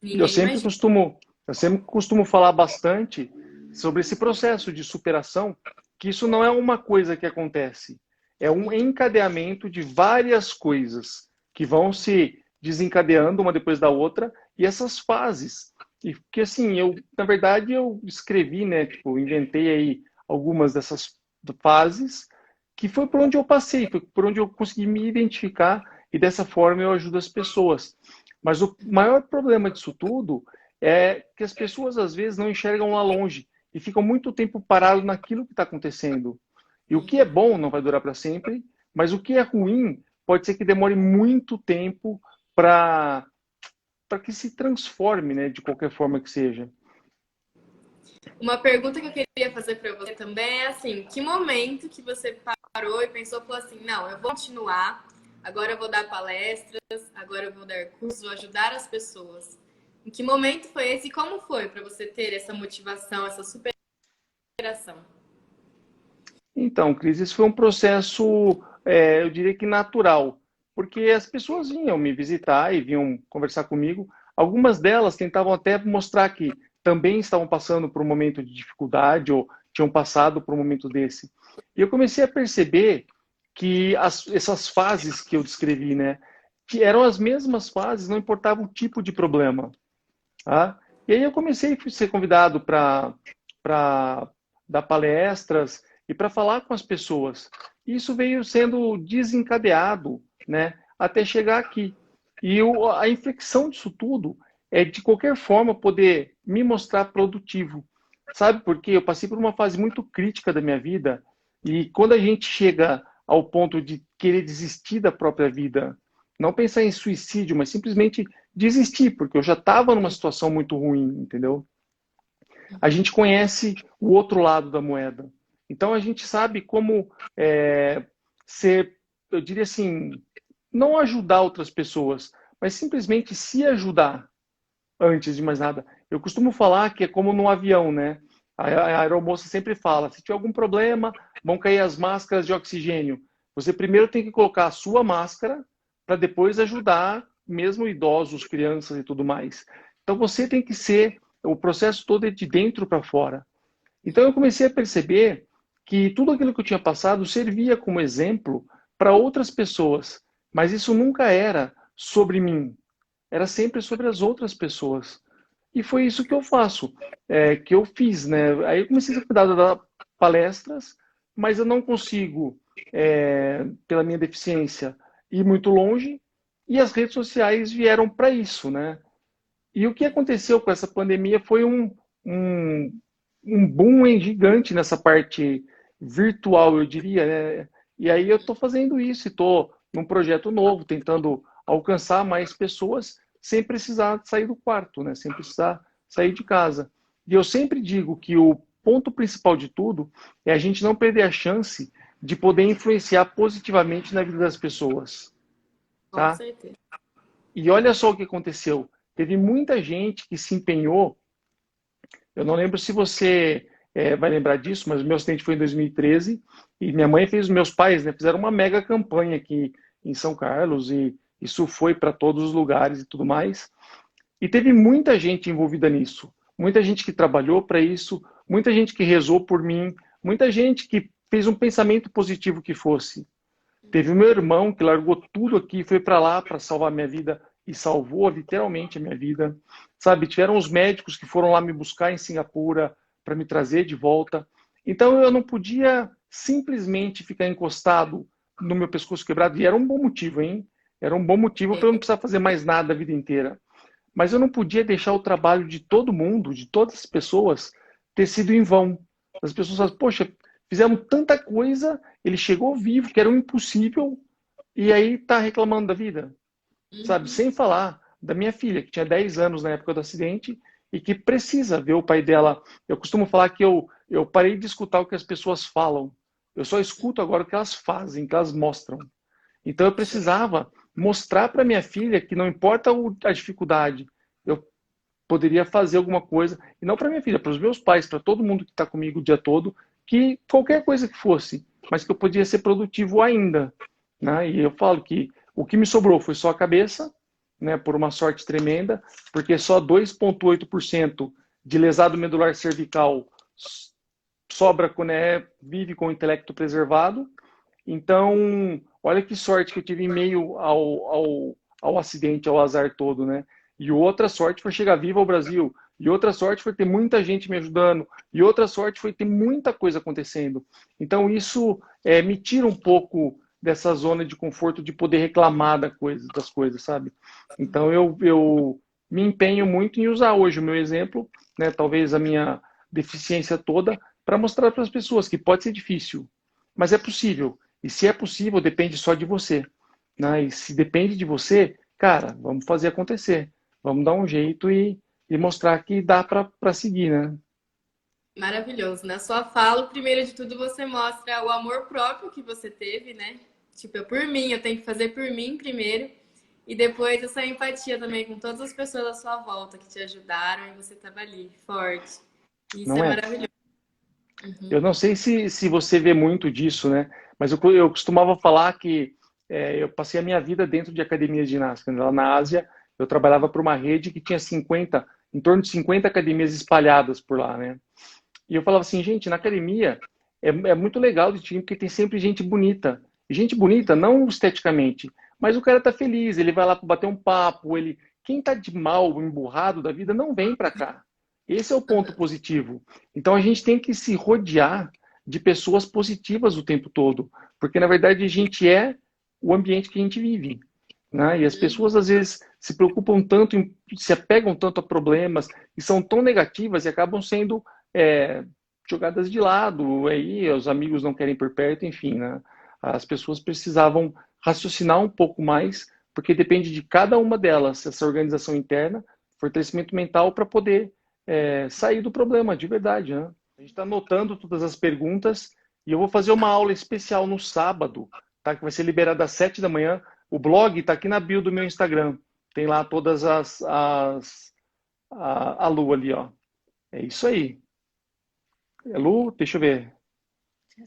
Eu Ninguém sempre imagina. costumo, eu sempre costumo falar bastante sobre esse processo de superação, que isso não é uma coisa que acontece, é um encadeamento de várias coisas que vão se desencadeando uma depois da outra, e essas fases E que assim, na verdade, eu escrevi, né? Tipo, inventei aí algumas dessas fases, que foi por onde eu passei, foi por onde eu consegui me identificar e dessa forma eu ajudo as pessoas. Mas o maior problema disso tudo é que as pessoas às vezes não enxergam lá longe e ficam muito tempo parados naquilo que está acontecendo. E o que é Uhum. bom não vai durar para sempre, mas o que é ruim pode ser que demore muito tempo para que se transforme, né, de qualquer forma que seja. Uma pergunta que eu queria fazer para você também é assim, que momento que você parou e pensou, falou assim, não, eu vou continuar, agora eu vou dar palestras, agora eu vou dar cursos, vou ajudar as pessoas. Em que momento foi esse e como foi para você ter essa motivação, essa superação? Então, Cris, isso foi um processo, eu diria que natural, porque as pessoas vinham me visitar e vinham conversar comigo. Algumas delas tentavam até mostrar que também estavam passando por um momento de dificuldade ou tinham passado por um momento desse. E eu comecei a perceber que essas fases que eu descrevi, né, que eram as mesmas fases, não importava o tipo de problema. Tá? E aí eu comecei a ser convidado para dar palestras e para falar com as pessoas. Isso veio sendo desencadeado, né, até chegar aqui. E a inflexão disso tudo é de qualquer forma poder me mostrar produtivo. Sabe por quê? Eu passei por uma fase muito crítica da minha vida e quando a gente chega ao ponto de querer desistir da própria vida, não pensar em suicídio, mas simplesmente desistir, porque eu já estava numa situação muito ruim, entendeu? A gente conhece o outro lado da moeda. Então a gente sabe como ser, eu diria assim, não ajudar outras pessoas, mas simplesmente se ajudar antes de mais nada. Eu costumo falar que é como no avião, né? A aeromoça sempre fala: se tiver algum problema, vão cair as máscaras de oxigênio. Você primeiro tem que colocar a sua máscara para depois ajudar, mesmo idosos, crianças e tudo mais. Então você tem que ser, o processo todo é de dentro para fora. Então eu comecei a perceber que tudo aquilo que eu tinha passado servia como exemplo para outras pessoas, mas isso nunca era sobre mim, era sempre sobre as outras pessoas. E foi isso que eu faço, que eu fiz, né? Aí eu comecei a cuidar das palestras, mas eu não consigo, pela minha deficiência, ir muito longe, e as redes sociais vieram para isso, né? E o que aconteceu com essa pandemia foi um, um boom gigante nessa parte virtual, eu diria, né? E aí eu estou fazendo isso, estou num projeto novo, tentando alcançar mais pessoas sem precisar sair do quarto, né? Sem precisar sair de casa. E eu sempre digo que o ponto principal de tudo é a gente não perder a chance de poder influenciar positivamente na vida das pessoas, Com tá? certeza. E olha só o que aconteceu. Teve muita gente que se empenhou. Eu não lembro se você vai lembrar disso, mas o meu acidente foi em 2013 e minha mãe fez os meus pais, né, fizeram uma mega campanha aqui em São Carlos e isso foi para todos os lugares e tudo mais. E teve muita gente envolvida nisso. Muita gente que trabalhou para isso, muita gente que rezou por mim, muita gente que fez um pensamento positivo que fosse. Teve o meu irmão que largou tudo aqui, e foi para lá para salvar minha vida e salvou literalmente a minha vida. Sabe, tiveram os médicos que foram lá me buscar em Singapura para me trazer de volta. Então eu não podia simplesmente ficar encostado no meu pescoço quebrado, e era um bom motivo, hein? Era um bom motivo para eu não precisar fazer mais nada a vida inteira. Mas eu não podia deixar o trabalho de todo mundo, de todas as pessoas, ter sido em vão. As pessoas falam, poxa, fizemos tanta coisa, ele chegou vivo, que era um impossível, e aí tá reclamando da vida, sabe? Uhum. Sem falar da minha filha, que tinha 10 anos na época do acidente e que precisa ver o pai dela. Eu costumo falar que eu parei de escutar o que as pessoas falam. Eu só escuto agora o que elas fazem, o que elas mostram. Então eu precisava mostrar para minha filha que não importa a dificuldade, eu poderia fazer alguma coisa, e não para minha filha, para os meus pais, para todo mundo que está comigo o dia todo, que qualquer coisa que fosse, mas que eu podia ser produtivo ainda. Né? E eu falo que o que me sobrou foi só a cabeça, né, por uma sorte tremenda, porque só 2,8% de lesado medular cervical sobra quando vive com o intelecto preservado. Então, olha que sorte que eu tive em meio ao acidente, ao azar todo, né? E outra sorte foi chegar vivo ao Brasil. E outra sorte foi ter muita gente me ajudando. E outra sorte foi ter muita coisa acontecendo. Então isso me tira um pouco dessa zona de conforto de poder reclamar das coisas, sabe? Então eu me empenho muito em usar hoje o meu exemplo, né, talvez a minha deficiência toda, para mostrar para as pessoas que pode ser difícil, mas é possível. E se é possível, depende só de você, né? E se depende de você, cara, vamos fazer acontecer. Vamos dar um jeito e mostrar que dá para seguir, né? Maravilhoso. Na sua fala, primeiro de tudo, você mostra o amor próprio que você teve, né? Tipo, por mim, eu tenho que fazer por mim primeiro. E depois essa empatia também com todas as pessoas à sua volta que te ajudaram e você estava ali, forte. Isso é Não é? maravilhoso. Eu não sei se você vê muito disso, né? Mas eu costumava falar que eu passei a minha vida dentro de academias de ginástica, né? Lá na Ásia, eu trabalhava para uma rede que tinha 50, em torno de 50 academias espalhadas por lá, né? E eu falava assim, gente, na academia é muito legal de time porque tem sempre gente bonita. E gente bonita, não esteticamente, mas o cara tá feliz, ele vai lá para bater um papo, quem tá de mal, emburrado da vida, não vem para cá. Esse é o ponto positivo. Então a gente tem que se rodear de pessoas positivas o tempo todo, porque na verdade a gente é o ambiente que a gente vive, né? E as pessoas às vezes se preocupam tanto, se apegam tanto a problemas e são tão negativas e acabam sendo é, jogadas de lado. Aí os amigos não querem por perto, enfim, né? As pessoas precisavam raciocinar um pouco mais, porque depende de cada uma delas, essa organização interna, fortalecimento mental para poder sair do problema, de verdade, né? A gente está anotando todas as perguntas e eu vou fazer uma aula especial no sábado, tá? Que vai ser liberada às 7 da manhã. O blog está aqui na bio do meu Instagram. Tem lá todas a Lu ali, ó. É isso aí. É Lu? Deixa eu ver.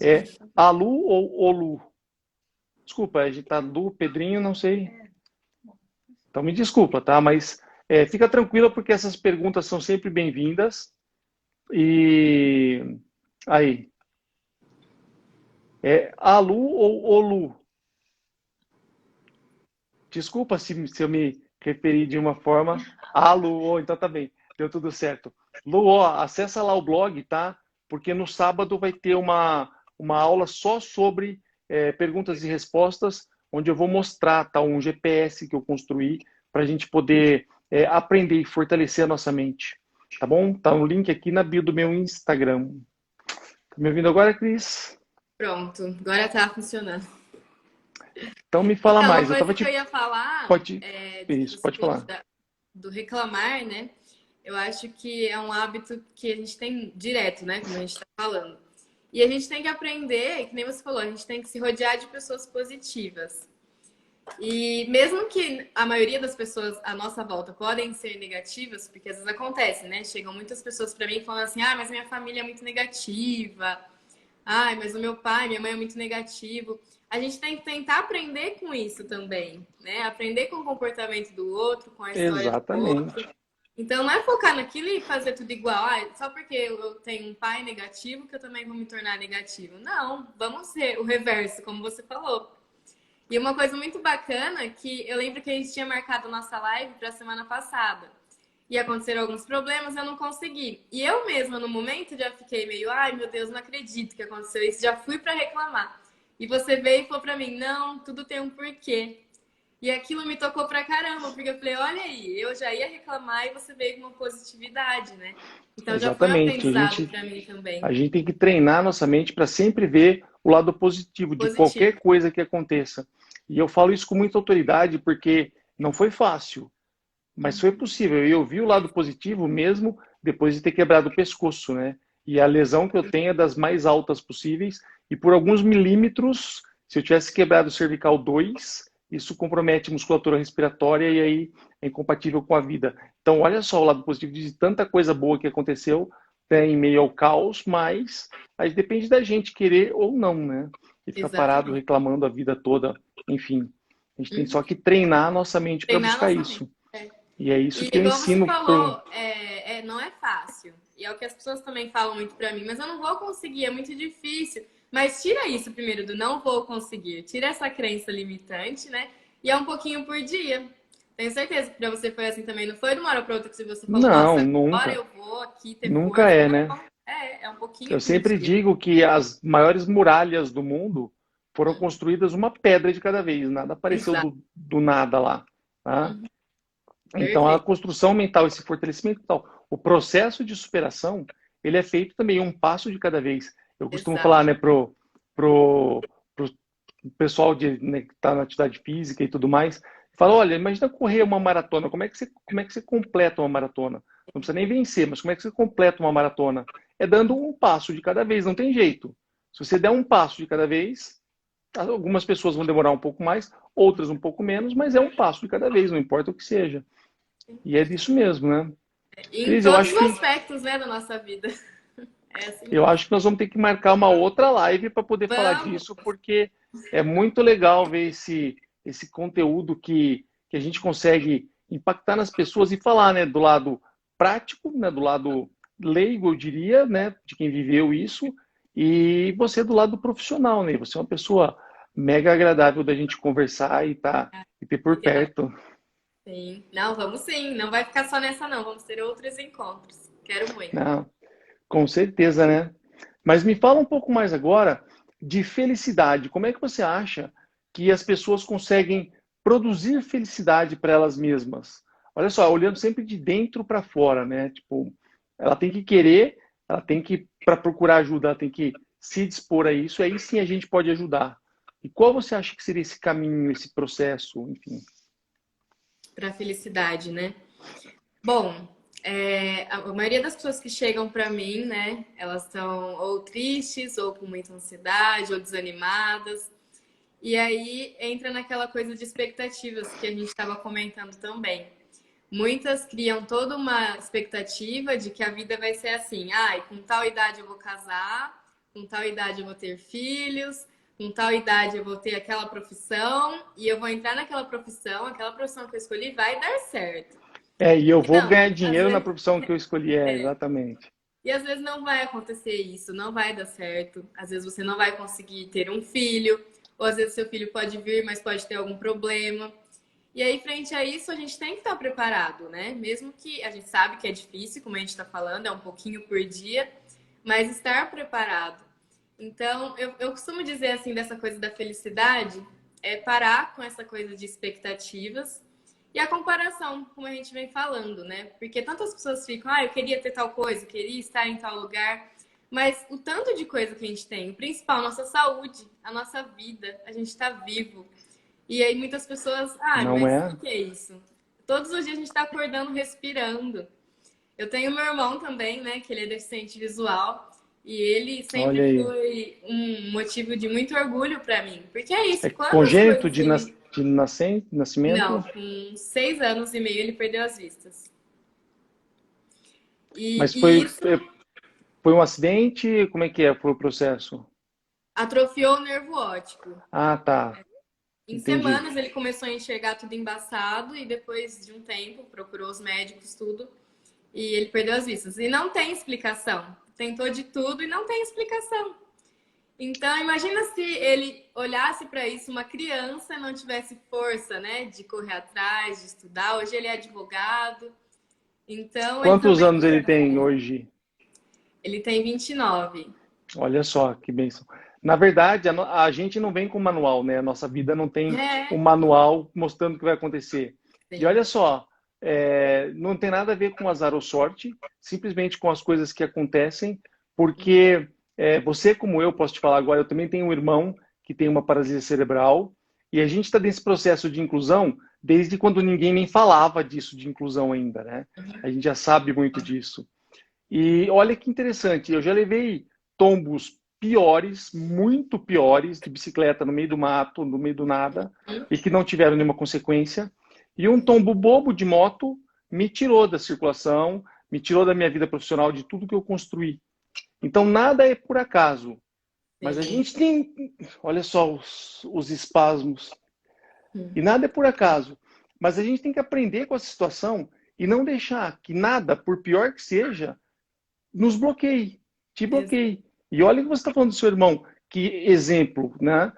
É a Lu ou o Lu? Desculpa, a gente tá Lu, Pedrinho, não sei. Então me desculpa, tá? Mas fica tranquila porque essas perguntas são sempre bem-vindas. E aí, é a Lu ou o Lu? Desculpa se eu me referi de uma forma. A Lu, então tá bem, deu tudo certo. Lu, ó, acessa lá o blog, tá? Porque no sábado vai ter uma aula só sobre perguntas e respostas, onde eu vou mostrar, tá, um GPS que eu construí para a gente poder aprender e fortalecer a nossa mente. Tá bom? Tá um link aqui na bio do meu Instagram. Tá me ouvindo agora, Cris? Pronto, agora tá funcionando. Então me fala Então, uma mais. coisa que eu ia falar, Pode. do que Isso, você pode falou falar. do reclamar, né? Eu acho que é um hábito que a gente tem direto, né? Como a gente está falando. E a gente tem que aprender, que nem você falou, a gente tem que se rodear de pessoas positivas. E mesmo que a maioria das pessoas à nossa volta podem ser negativas, porque às vezes acontece, né? Chegam muitas pessoas para mim falando assim: ah, mas minha família é muito negativa. Ai, mas o meu pai, minha mãe é muito negativo. A gente tem que tentar aprender com isso também, né? Aprender com o comportamento do outro, com a história do outro. Exatamente. Então não é focar naquilo e fazer tudo igual. Ah, só porque eu tenho um pai negativo que eu também vou me tornar negativo. Não, vamos ser o reverso, como você falou. E uma coisa muito bacana que eu lembro que a gente tinha marcado nossa live para a semana passada. E aconteceram alguns problemas, eu não consegui. E eu mesma, no momento, já fiquei meio, ai meu Deus, não acredito que aconteceu isso, já fui para reclamar. E você veio e falou para mim, não, tudo tem um porquê. E aquilo me tocou pra caramba, porque eu falei, olha aí, eu já ia reclamar e você veio com uma positividade, né? Então já foi um Exatamente. aprendizado para mim também. A gente tem que treinar nossa mente para sempre ver o lado positivo de Positivo. qualquer coisa que aconteça. E eu falo isso com muita autoridade porque não foi fácil, mas foi possível. E eu vi o lado positivo mesmo depois de ter quebrado o pescoço, né? E a lesão que eu tenho é das mais altas possíveis. E por alguns milímetros, se eu tivesse quebrado o cervical 2, isso compromete a musculatura respiratória e aí é incompatível com a vida. Então, olha só o lado positivo de tanta coisa boa que aconteceu, né, em meio ao caos, mas aí depende da gente querer ou não, né? E ficar parado Exatamente. reclamando a vida toda, enfim. A gente tem Uhum. só que treinar a nossa mente para Treinar buscar nossa mente. isso. É. E é isso E que eu igual você ensino pro. falou, não é fácil. E é o que as pessoas também falam muito pra mim, mas eu não vou conseguir, é muito difícil. Mas tira isso primeiro do não vou conseguir. Tira essa crença limitante, né? E é um pouquinho por dia. Tenho certeza que para você foi assim também. Não foi de uma hora para outra que você falou, Não, nossa, agora nunca. eu vou aqui ter Nunca força. é, né? Não, é um pouquinho Eu por sempre dia. digo que as maiores muralhas do mundo foram construídas uma pedra de cada vez, nada apareceu Exato. do nada lá, tá? Uhum. Então, a Perfeito. construção mental, esse fortalecimento mental, o processo de superação, ele é feito também um passo de cada vez. Eu costumo Exato. falar, né, pro pessoal né, que está na atividade física e tudo mais, fala, olha, imagina correr uma maratona, como é que você completa uma maratona? Não precisa nem vencer, mas como é que você completa uma maratona? É dando um passo de cada vez, não tem jeito. Se você der um passo de cada vez, algumas pessoas vão demorar um pouco mais, outras um pouco menos, mas é um passo de cada vez, não importa o que seja. E é disso mesmo, né? Em Cris, eu todos acho os que aspectos, né, da nossa vida. É assim eu mesmo. acho que nós vamos ter que marcar uma outra live para poder falar Vamos. disso, porque é muito legal ver esse conteúdo que a gente consegue impactar nas pessoas e falar, né, do lado prático, né, do lado leigo, eu diria, né, de quem viveu isso, e você do lado profissional, né? Você é uma pessoa mega agradável da gente conversar e ter por Obrigada. perto. Sim. Não, vamos sim. Não vai ficar só nessa, não. Vamos ter outros encontros. Quero muito. Não, com certeza, né? Mas me fala um pouco mais agora de felicidade. Como é que você acha que as pessoas conseguem produzir felicidade para elas mesmas? Olha só, olhando sempre de dentro para fora, né? Tipo, ela tem que querer, ela tem que, para procurar ajuda, ela tem que se dispor a isso, aí sim a gente pode ajudar. E qual você acha que seria esse caminho, esse processo, enfim? Para a felicidade, né? Bom, a maioria das pessoas que chegam para mim, né, elas estão ou tristes, ou com muita ansiedade, ou desanimadas. E aí entra naquela coisa de expectativas que a gente estava comentando também. Muitas criam toda uma expectativa de que a vida vai ser assim: ah, com tal idade eu vou casar, com tal idade eu vou ter filhos, com tal idade eu vou ter aquela profissão, e eu vou entrar naquela profissão, aquela profissão que eu escolhi vai dar certo. É, e eu E vou não, ganhar às dinheiro na vezes, profissão que eu escolhi, exatamente. e às vezes não vai acontecer isso, não vai dar certo. Às vezes você não vai conseguir ter um filho, ou às vezes seu filho pode vir, mas pode ter algum problema. E aí, frente a isso, a gente tem que estar preparado, né? Mesmo que a gente sabe que é difícil, como a gente está falando, é um pouquinho por dia, mas estar preparado. Então, eu costumo dizer assim, dessa coisa da felicidade, é parar com essa coisa de expectativas e a comparação, como a gente vem falando, né? Porque tantas pessoas ficam, ah, eu queria ter tal coisa, eu queria estar em tal lugar, mas o tanto de coisa que a gente tem, o principal, a nossa saúde, a nossa vida, a gente está vivo. E aí muitas pessoas, ah, Não mas é? o que é isso? Todos os dias a gente está acordando, respirando. Eu tenho meu irmão também, né, que ele é deficiente visual, e ele sempre Olha aí. foi um motivo de muito orgulho para mim. Porque é É isso, quando as congênito coisas ele... de Não, nascimento? com 6 anos e meio ele perdeu as vistas. E, Mas e isso foi um acidente? Como é que é? Foi o processo? atrofiou o nervo óptico. Ah, tá. Em Entendi. semanas ele começou a enxergar tudo embaçado e depois de um tempo procurou os médicos, tudo. E ele perdeu as vistas. E não tem explicação. Tentou de tudo e não tem explicação. Então, imagina se ele olhasse para isso, uma criança não tivesse força, né, de correr atrás, de estudar. Hoje ele é advogado. Então, ele Quantos também anos ele tem hoje? ele tem 29. Olha só que bênção. Na verdade, a gente não vem com manual, né? A nossa vida não tem um É, manual mostrando o que vai acontecer. E sim. olha só, não tem nada a ver com azar ou sorte, simplesmente com as coisas que acontecem, porque você, como eu, posso te falar agora, eu também tenho um irmão que tem uma paralisia cerebral, e a gente está nesse processo de inclusão desde quando ninguém nem falava disso de inclusão ainda, né? A gente já sabe muito disso. E olha que interessante, eu já levei tombos piores, muito piores, de bicicleta no meio do mato, no meio do nada, e que não tiveram nenhuma consequência. E um tombo bobo de moto me tirou da circulação, me tirou da minha vida profissional, de tudo que eu construí. Então nada é por acaso. Mas a Sim. gente tem, olha só os espasmos. E nada é por acaso. Mas a gente tem que aprender com essa situação e não deixar que nada, por pior que seja, nos bloqueie, te bloqueie. E olha que você está falando do seu irmão, que exemplo, né?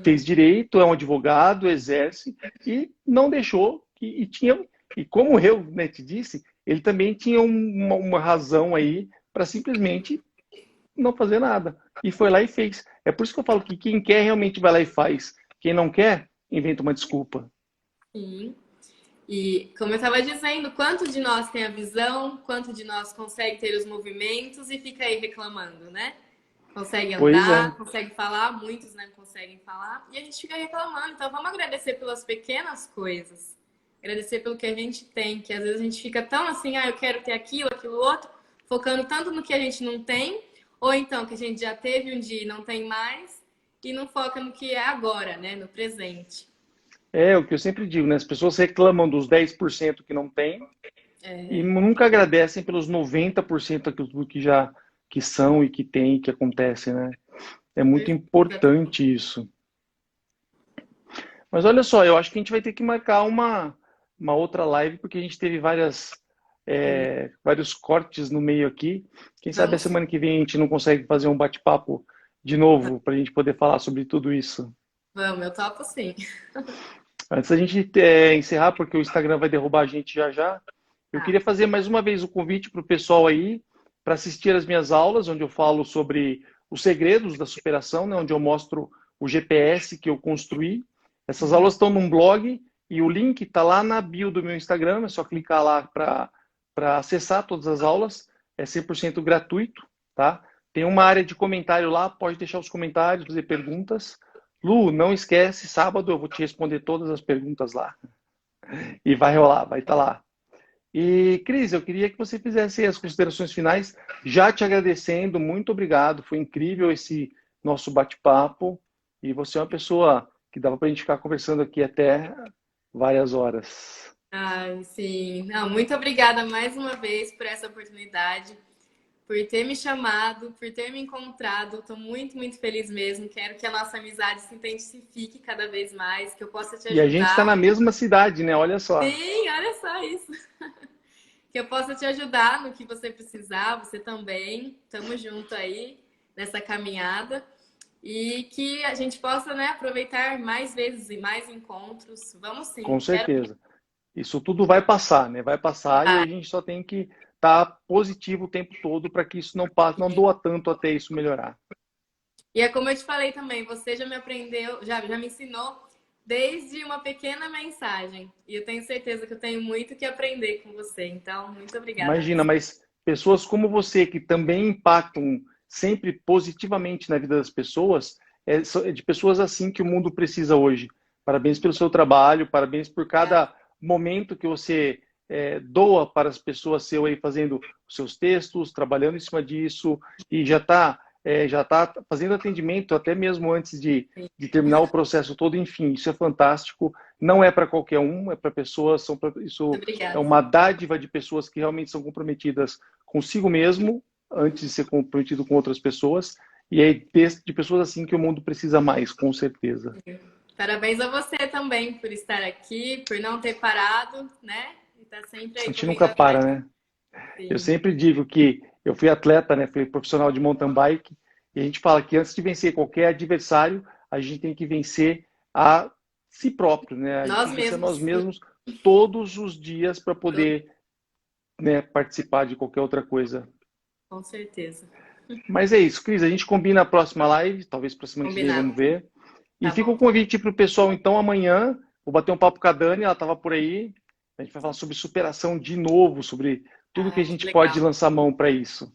Fez direito, é um advogado, exerce e não deixou e como eu, né, te disse, ele também tinha uma razão aí para simplesmente não fazer nada. E foi lá e fez. É por isso que eu falo que quem quer realmente vai lá e faz. Quem não quer, inventa uma desculpa. Sim. E como eu estava dizendo, quanto de nós tem a visão, quanto de nós consegue ter os movimentos e fica aí reclamando, né? Consegue Pois é. andar, consegue falar, muitos não conseguem falar, e a gente fica reclamando. Então vamos agradecer pelas pequenas coisas. Agradecer pelo que a gente tem, que às vezes a gente fica tão assim, eu quero ter aquilo, aquilo outro, focando tanto no que a gente não tem, ou então que a gente já teve um dia e não tem mais, e não foca no que é agora, né? No presente. É o que eu sempre digo, né? As pessoas reclamam dos 10% que não tem e nunca agradecem pelos 90% do que já que são e que tem e que acontece, né? É muito importante isso. Mas olha só, eu acho que a gente vai ter que marcar uma outra live, porque a gente teve vários cortes no meio aqui. Quem sabe a semana que vem a gente não consegue fazer um bate-papo de novo para a gente poder falar sobre tudo isso. Vamos, eu topo sim. Antes da gente encerrar, porque o Instagram vai derrubar a gente já já, eu queria fazer mais uma vez o convite para o pessoal aí para assistir as minhas aulas, onde eu falo sobre os segredos da superação, né, onde eu mostro o GPS que eu construí. Essas aulas estão num blog e o link está lá na bio do meu Instagram, é só clicar lá para acessar todas as aulas. É 100% gratuito, tá? Tem uma área de comentário lá, pode deixar os comentários, fazer perguntas. Lu, não esquece, sábado eu vou te responder todas as perguntas lá. E vai rolar, vai estar lá. E, Cris, eu queria que você fizesse as considerações finais, já te agradecendo, muito obrigado, foi incrível esse nosso bate-papo, e você é uma pessoa que dava para a gente ficar conversando aqui até várias horas. Ai, sim. Não, muito obrigada mais uma vez por essa oportunidade, por ter me chamado, por ter me encontrado. Estou muito, muito feliz mesmo. Quero que a nossa amizade se intensifique cada vez mais, que eu possa te E a gente está ajudar. na mesma cidade, né? Olha só. Sim, olha só isso. Que eu possa te ajudar no que você precisar, você também. Tamo junto aí nessa caminhada. E que a gente possa, né, aproveitar mais vezes e mais encontros. Vamos sim. Com certeza. Isso tudo vai passar, né? Vai passar e a gente só tem que estar positivo o tempo todo para que isso não passe, não doa tanto até isso melhorar. E é como eu te falei também, você já me aprendeu, já me ensinou desde uma pequena mensagem. E eu tenho certeza que eu tenho muito que aprender com você. Então, muito obrigada Imagina, mesmo. mas pessoas como você, que também impactam sempre positivamente na vida das pessoas, é de pessoas assim que o mundo precisa hoje. Parabéns pelo seu trabalho, parabéns por cada momento que você doa para as pessoas seu aí fazendo os seus textos, trabalhando em cima disso, e já tá fazendo atendimento até mesmo antes de terminar o processo todo. Enfim, isso é fantástico. Não é para qualquer um, é para pessoas, isso é uma dádiva de pessoas que realmente são comprometidas consigo mesmo, antes de ser comprometido com outras pessoas, e é de pessoas assim que o mundo precisa mais, com certeza. Parabéns a você também por estar aqui, por não ter parado, né? E tá sempre aí. A gente nunca para, né? Sim. Eu sempre digo que eu fui atleta, né? Fui profissional de mountain bike, e a gente fala que antes de vencer qualquer adversário, a gente tem que vencer a si próprio, né? A gente tem que vencer nós mesmos todos os dias para poder, né, participar de qualquer outra coisa. Com certeza. Mas é isso, Cris. A gente combina a próxima live, talvez para semana que vem, vamos ver. E fica o convite para o pessoal, então, amanhã. Vou bater um papo com a Dani, ela estava por aí. A gente vai falar sobre superação de novo, sobre tudo que a gente pode lançar mão para isso.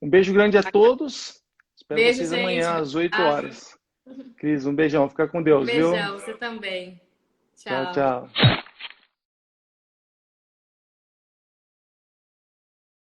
Um beijo grande a todos. Espero vocês amanhã às 8 horas. Cris, um beijão. Fica com Deus, viu? Beijão, você também. Tchau, tchau.